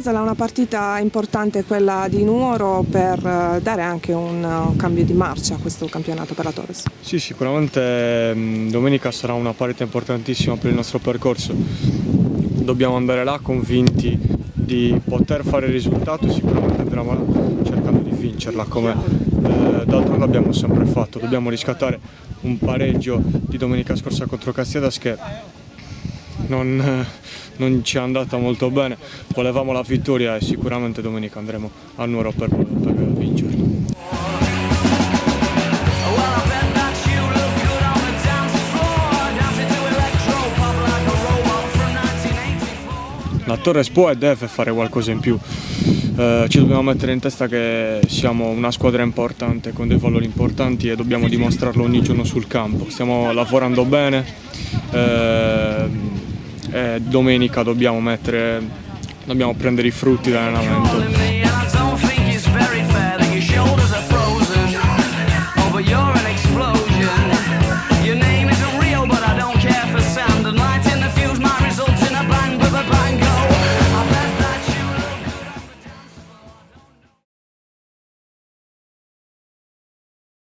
Asala, una partita importante quella di Nuoro per dare anche un cambio di marcia a questo campionato per la Torres. Sì, sicuramente domenica sarà una partita importantissima per il nostro percorso. Dobbiamo andare là convinti di poter fare il risultato e sicuramente andremo là cercando di vincerla come d'altronde abbiamo sempre fatto. Dobbiamo riscattare un pareggio di domenica scorsa contro Castiadas che non ci è andata molto bene. Volevamo la vittoria e sicuramente domenica andremo a Nuoro per vincere. La Torres può e deve fare qualcosa in più, ci dobbiamo mettere in testa che siamo una squadra importante con dei valori importanti e dobbiamo dimostrarlo ogni giorno sul campo. Stiamo lavorando bene e domenica dobbiamo prendere i frutti dall'allenamento